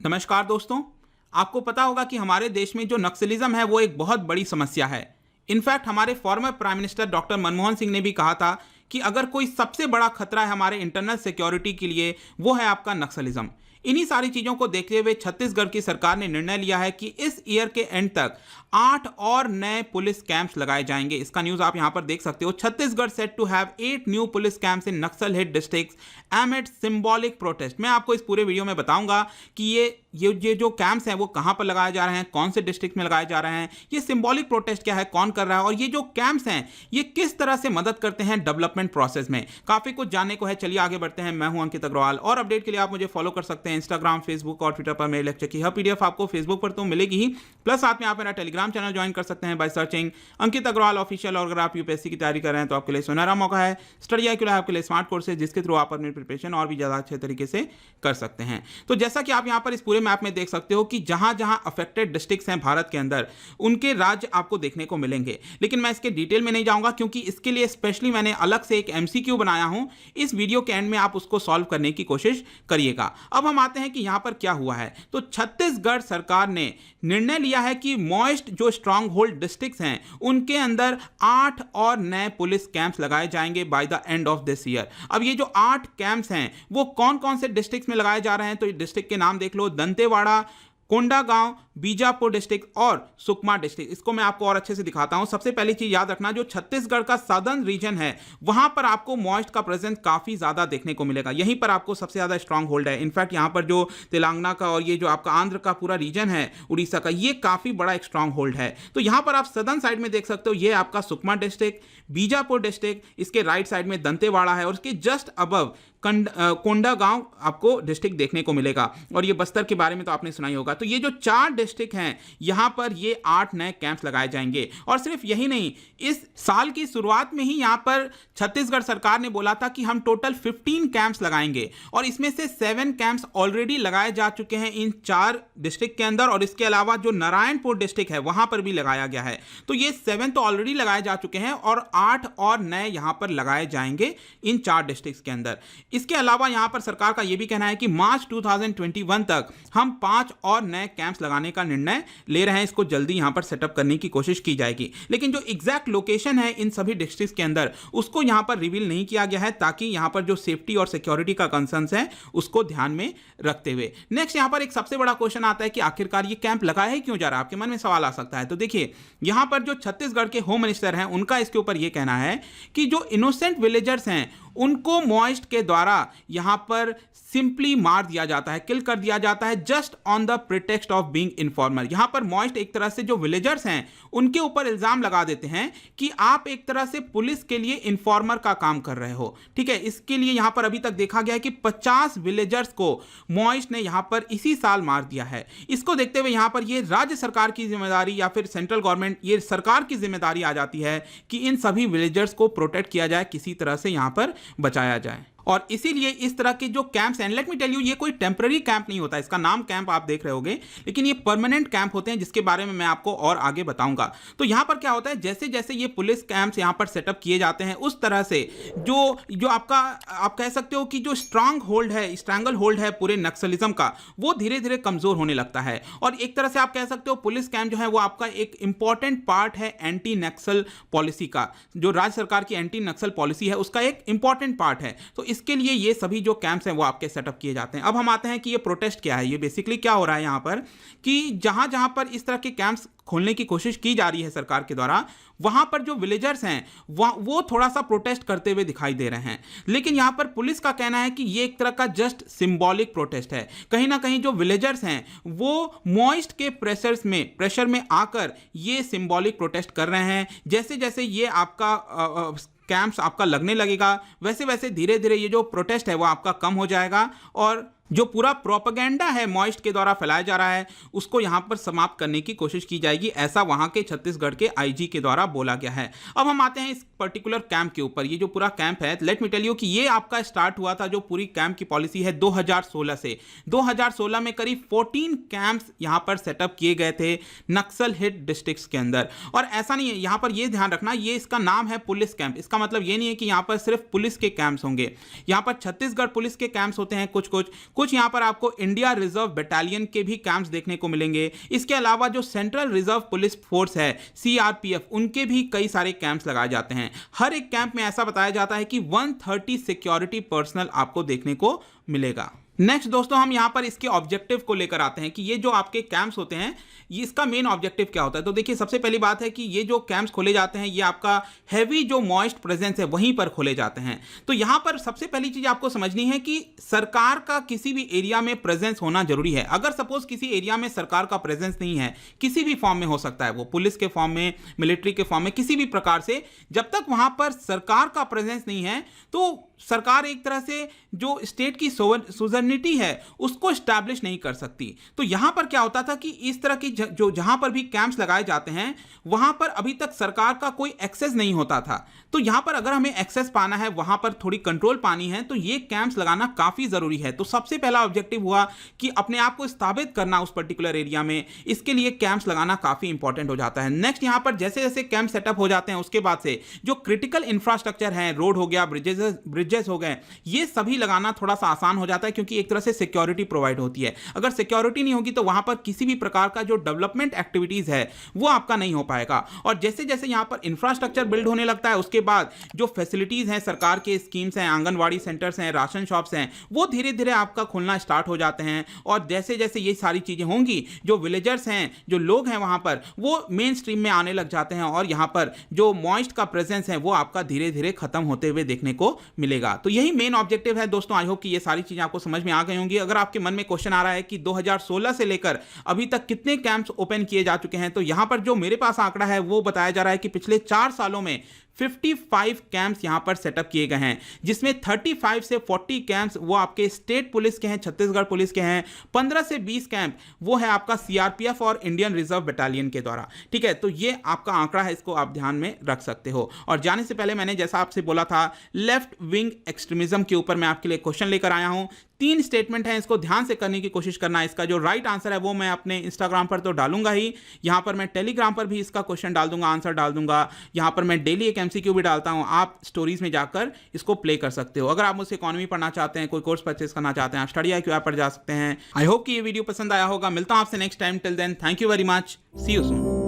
नमस्कार दोस्तों। आपको पता होगा कि हमारे देश में जो नक्सलिज्म है वो एक बहुत बड़ी समस्या है। इनफैक्ट हमारे former prime minister doctor Manmohan Singh ने भी कहा था कि अगर कोई सबसे बड़ा खतरा है हमारे इंटरनल सिक्योरिटी के लिए वो है आपका नक्सलिज्म। इन्हीं सारी चीज़ों को देखते हुए छत्तीसगढ़ की सरकार ने निर्णय लिया है कि इस ईयर के एंड तक 8 और नए पुलिस कैंप्स लगाए जाएंगे। इसका न्यूज़ आप यहां पर देख सकते हो। Chhattisgarh set to have 8 new police camps in Naxal hit districts amid symbolic protest. मैं आपको इस पूरे वीडियो में बताऊंगा कि ये जो कैंप्स हैं वो कहां पर लगाए जा रहे हैं, कौन से डिस्ट्रिक्ट में लगाए जा रहे हैं, ये सिंबॉलिक प्रोटेस्ट क्या है, कौन कर रहा है और ये जो कैंप्स हैं ये किस तरह से मदद करते हैं डेवलपमेंट प्रोसेस में। काफ़ी कुछ जानने को है। चलिए आगे बढ़ते हैं। मैं हूं अंकित अग्रवाल और अपडेट के लिए आप मुझे फॉलो कर सकते हैं इंस्टाग्राम, फेसबुक और ट्विटर पर। मेरे लेक्चर की हर पीडीएफ आपको फेसबुक पर तो मिलेगी ही, प्लस साथ में आप मेरा टेलीग्राम चैनल ज्वाइन कर सकते हैं by searching Ankit Agrawal official. और अगर आप यूपीएससी की तैयारी कर रहे हैं तो आपके लिए सुनहरा मौका है। स्टडी आई आपके लिए स्मार्ट कोर्स है जिसके थ्रू आप अपनी प्रिपरेशन और भी ज़्यादा अच्छे तरीके से कर सकते हैं। तो जैसा कि आप यहाँ पर इस पूरे मैप में देख सकते हो कि जहां जहां अफेक्टेड डिस्ट्रिक्ट्स हैं भारत के अंदर उनके राज्य आपको देखने को मिलेंगे। लेकिन मैं इसके डिटेल में नहीं जाऊंगा क्योंकि इसके लिए स्पेशली मैंने अलग से एक एमसीक्यू बनाया हूं। इस वीडियो के एंड में आप उसको सॉल्व करने की कोशिश करिएगा। अब हम आते हैं कि यहां पर क्या हुआ है। तो छत्तीसगढ़ सरकार ने निर्णय लिया है कि मॉइस्ट जो स्ट्रांग होल्ड डिस्ट्रिक्ट्स हैं उनके अंदर 8 और नए पुलिस कैंप्स लगाए जाएंगे by the end of this year. अब ये जो 8 कैंप्स हैं वो कौन कौन से डिस्ट्रिक्ट्स में लगाए जा रहे हैं तो ये डिस्ट्रिक्ट के नाम देख लो। दंतेवाड़ा, कोंडागांव, बीजापुर डिस्ट्रिक्ट और सुकमा डिस्ट्रिक्ट। इसको मैं आपको और अच्छे से दिखाता हूं। सबसे पहली चीज याद रखना, जो छत्तीसगढ़ का सदर्न रीजन है वहां पर आपको मॉइस्ट का प्रेजेंस काफी ज्यादा देखने को मिलेगा। यहीं पर आपको सबसे ज्यादा स्ट्रांग होल्ड है। इनफैक्ट यहां पर जो तेलंगाना का और ये जो आपका आंध्र का पूरा रीजन है, उड़ीसा का, ये काफी बड़ा एक स्ट्रांग होल्ड है। तो यहां पर आप सदर्न साइड में देख सकते हो, ये आपका सुकमा डिस्ट्रिक्ट, बीजापुर डिस्ट्रिक्ट, इसके राइट साइड में दंतेवाड़ा है और उसके जस्ट अबव कोंडागांव आपको डिस्ट्रिक्ट देखने को मिलेगा। और ये बस्तर के बारे में तो आपने सुना ही होगा। तो ये जो 4 डिस्ट्रिक्ट हैं यहां पर ये 8 नए कैंप्स लगाए जाएंगे। और सिर्फ यही नहीं, इस साल की शुरुआत में ही यहां पर छत्तीसगढ़ सरकार ने बोला था कि हम टोटल 15 कैंप्स लगाएंगे और इसमें से 7 कैंप्स ऑलरेडी लगाए जा चुके हैं इन 4 डिस्ट्रिक्ट के अंदर। और इसके अलावा जो नारायणपुर डिस्ट्रिक्ट है वहां पर भी लगाया गया है। तो ये 7 तो ऑलरेडी लगाए जा चुके हैं और 8 और नए यहां पर लगाए जाएंगे इन 4 डिस्ट्रिक्ट के अंदर। इसके अलावा यहां पर सरकार का यह भी कहना है कि मार्च 2021 तक हम 5 और नए कैंप्स लगाने का निर्णय ले रहे हैं। इसको जल्दी यहां पर सेटअप करने की कोशिश की जाएगी। लेकिन जो एग्जैक्ट लोकेशन है इन सभी डिस्ट्रिक्ट्स के अंदर उसको यहां पर रिवील नहीं किया गया है ताकि यहां पर जो सेफ्टी और सिक्योरिटी का कंसर्न्स है उसको ध्यान में रखते हुए। नेक्स्ट यहां पर एक सबसे बड़ा क्वेश्चन आता है कि आखिरकार ये कैंप लगाया ही क्यों जा रहा है। आपके मन में सवाल आ सकता है। तो देखिए, यहां पर जो छत्तीसगढ़ के होम मिनिस्टर हैं उनका इसके ऊपर यह कहना है कि जो इनोसेंट विलेजर्स हैं उनको मॉइस्ट के द्वारा यहां पर सिंपली मार दिया जाता है, किल कर दिया जाता है just on the pretext of being informer. यहां पर मॉइस्ट एक तरह से जो विलेजर्स हैं उनके ऊपर इल्जाम लगा देते हैं कि आप एक तरह से पुलिस के लिए इन्फॉर्मर का काम कर रहे हो। ठीक है, इसके लिए यहां पर अभी तक देखा गया है कि 50 विलेजर्स को मॉइस्ट ने यहां पर इसी साल मार दिया है। इसको देखते हुए यहां पर यह राज्य सरकार की जिम्मेदारी या फिर सेंट्रल गवर्नमेंट, ये सरकार की जिम्मेदारी आ जाती है कि इन सभी विलेजर्स को प्रोटेक्ट किया जाए, किसी तरह से यहां पर बचाया जाए। और इसीलिए इस तरह के जो कैंप्स हैं, लेट मी टेल यू, ये कोई टेम्पररी कैंप नहीं होता। इसका नाम कैंप आप देख रहे होगे, लेकिन ये परमानेंट कैंप होते हैं जिसके बारे में मैं आपको और आगे बताऊंगा। तो यहां पर क्या होता है, जैसे जैसे ये पुलिस कैंप्स यहां पर सेटअप किए जाते हैं उस तरह से जो आपका आप कह सकते हो कि जो स्ट्रैंगल होल्ड है पूरे नक्सलिज्म का, वो धीरे धीरे कमजोर होने लगता है। और एक तरह से आप कह सकते हो पुलिस कैंप जो है वो आपका एक इंपॉर्टेंट पार्ट है एंटी नक्सल पॉलिसी का। जो राज्य सरकार की एंटी नक्सल पॉलिसी है उसका एक इंपॉर्टेंट पार्ट है। तो इसके लिए ये सभी जो कैंप्स हैं वो आपके सेटअप किए जाते हैं। अब हम आते हैं कि ये प्रोटेस्ट क्या है। ये बेसिकली क्या हो रहा है यहाँ पर कि जहां जहां पर इस तरह के कैंप्स खोलने की कोशिश की जा रही है सरकार के द्वारा, वहां पर जो विलेजर्स हैं वो थोड़ा सा प्रोटेस्ट करते हुए दिखाई दे रहे हैं। लेकिन यहां पर पुलिस का कहना है कि ये एक तरह का जस्ट सिंबॉलिक प्रोटेस्ट है। कहीं ना कहीं जो विलेजर्स हैं वो मॉइस्ट के प्रेशर में आकर ये सिंबॉलिक प्रोटेस्ट कर रहे हैं। जैसे जैसे ये आपका कैंप्स आपका लगने लगेगा वैसे वैसे धीरे धीरे ये जो प्रोटेस्ट है वो आपका कम हो जाएगा और जो पूरा प्रोपेगेंडा है मॉइस्ट के द्वारा फैलाया जा रहा है उसको यहां पर समाप्त करने की कोशिश की जाएगी, ऐसा वहां के छत्तीसगढ़ के आईजी के द्वारा बोला गया है। अब हम आते हैं इस पर्टिकुलर कैंप के ऊपर। ये जो पूरा कैंप है, लेट मी टेल यू कि ये आपका स्टार्ट हुआ था, जो पूरी कैंप की पॉलिसी है 2016 से। 2016 में करीब 14 कैंप्स यहां पर सेटअप किए गए थे नक्सल हिट डिस्ट्रिक्ट्स के अंदर। और ऐसा नहीं है, यहां पर यह ध्यान रखना, ये इसका नाम है पुलिस कैंप। इसका मतलब ये नहीं है कि यहां पर सिर्फ पुलिस के कैंप्स होंगे। यहां पर छत्तीसगढ़ पुलिस के कैंप्स होते हैं कुछ कुछ यहाँ पर आपको इंडिया रिजर्व बटालियन के भी कैंप्स देखने को मिलेंगे। इसके अलावा जो सेंट्रल रिजर्व पुलिस फोर्स है सीआरपीएफ, उनके भी कई सारे कैंप्स लगाए जाते हैं। हर एक कैंप में ऐसा बताया जाता है कि 130 सिक्योरिटी पर्सनल आपको देखने को मिलेगा। नेक्स्ट दोस्तों, हम यहाँ पर इसके ऑब्जेक्टिव को लेकर आते हैं कि ये जो आपके कैंप्स होते हैं ये इसका मेन ऑब्जेक्टिव क्या होता है। तो देखिए, सबसे पहली बात है कि ये जो कैंप्स खोले जाते हैं ये आपका हैवी जो मॉइस्ट प्रेजेंस है वहीं पर खोले जाते हैं। तो यहाँ पर सबसे पहली चीज आपको समझनी है कि सरकार का किसी भी एरिया में प्रेजेंस होना जरूरी है। अगर सपोज किसी एरिया में सरकार का प्रेजेंस नहीं है, किसी भी फॉर्म में हो सकता है, वो पुलिस के फॉर्म में, मिलिट्री के फॉर्म में, किसी भी प्रकार से, जब तक वहां पर सरकार का प्रेजेंस नहीं है तो सरकार एक तरह से जो स्टेट की सुवरेनिटी है उसको स्टैब्लिश नहीं कर सकती। तो यहां पर क्या होता था कि इस तरह की जो जहां पर भी कैंप्स लगाए जाते हैं वहां पर अभी तक सरकार का कोई एक्सेस नहीं होता था। तो यहां पर अगर हमें एक्सेस पाना है, वहां पर थोड़ी कंट्रोल पानी है, तो ये कैंप्स लगाना काफी जरूरी है। तो सबसे पहला ऑब्जेक्टिव हुआ कि अपने आप को स्थापित करना उस पर्टिकुलर एरिया में, इसके लिए कैंप्स लगाना काफी इंपॉर्टेंट हो जाता है। नेक्स्ट, यहां पर जैसे जैसे कैंप सेटअप हो जाते हैं उसके बाद से जो क्रिटिकल इंफ्रास्ट्रक्चर है, रोड हो गया, ब्रिजेस हो गए, ये सभी लगाना थोड़ा सा आसान हो जाता है क्योंकि एक तरह से सिक्योरिटी प्रोवाइड होती है। अगर सिक्योरिटी नहीं होगी तो वहां पर किसी भी प्रकार का जो डेवलपमेंट एक्टिविटीज है वो आपका नहीं हो पाएगा। और जैसे जैसे यहां पर इंफ्रास्ट्रक्चर बिल्ड होने लगता है उसके बाद जो फैसिलिटीज हैं, सरकार के स्कीम्स हैं, आंगनवाड़ी सेंटर्स हैं, राशन शॉप्स हैं, वो धीरे धीरे आपका खुलना स्टार्ट हो जाते हैं। और जैसे जैसे ये सारी चीजें होंगी, जो विलेजर्स हैं, जो लोग हैं वहां पर, वो मेन स्ट्रीम में आने लग जाते हैं और यहां पर जो मॉइस्ट का प्रेजेंस है वो आपका धीरे धीरे खत्म होते हुए देखने को मिलेगा। तो यही मेन ऑब्जेक्टिव है दोस्तों। आई होप कि ये सारी चीजें आपको समझ में आ गई होंगी। अगर आपके मन में क्वेश्चन आ रहा है कि 2016 से लेकर अभी तक कितने कैंप्स ओपन किए जा चुके हैं, तो यहां पर जो मेरे पास आंकड़ा है वो बताया जा रहा है कि पिछले 4 सालों में 55 कैंप्स यहां पर सेटअप किए गए हैं, जिसमें 35 से 40 कैंप्स वो आपके स्टेट पुलिस के हैं, छत्तीसगढ़ पुलिस के हैं। 15 से 20 कैंप वो है आपका सीआरपीएफ और इंडियन रिजर्व बटालियन के द्वारा। ठीक है, तो ये आपका आंकड़ा है, इसको आप ध्यान में रख सकते हो। और जाने से पहले मैंने जैसा आपसे बोला था, लेफ्ट विंग एक्सट्रीमिज्म के ऊपर मैं आपके लिए क्वेश्चन लेकर आया हूं। 3 स्टेटमेंट हैं, इसको ध्यान से करने की कोशिश करना। इसका जो राइट आंसर है वो मैं अपने इंस्टाग्राम पर तो डालूंगा ही, यहां पर मैं टेलीग्राम पर भी इसका क्वेश्चन डाल दूंगा, आंसर डाल दूंगा। यहां पर मैं डेली एक एमसीक्यू भी डालता हूं, आप स्टोरीज में जाकर इसको प्ले कर सकते हो। अगर आप मुझसे इकोनॉमी पढ़ना चाहते हैं, कोई कोर्स परचेस करना चाहते हैं, आप स्टडी IQ ऐप पर जा सकते हैं। आई होप कि ये वीडियो पसंद आया होगा। मिलता हूं आपसे next time. Till then, thank you very much, see you soon.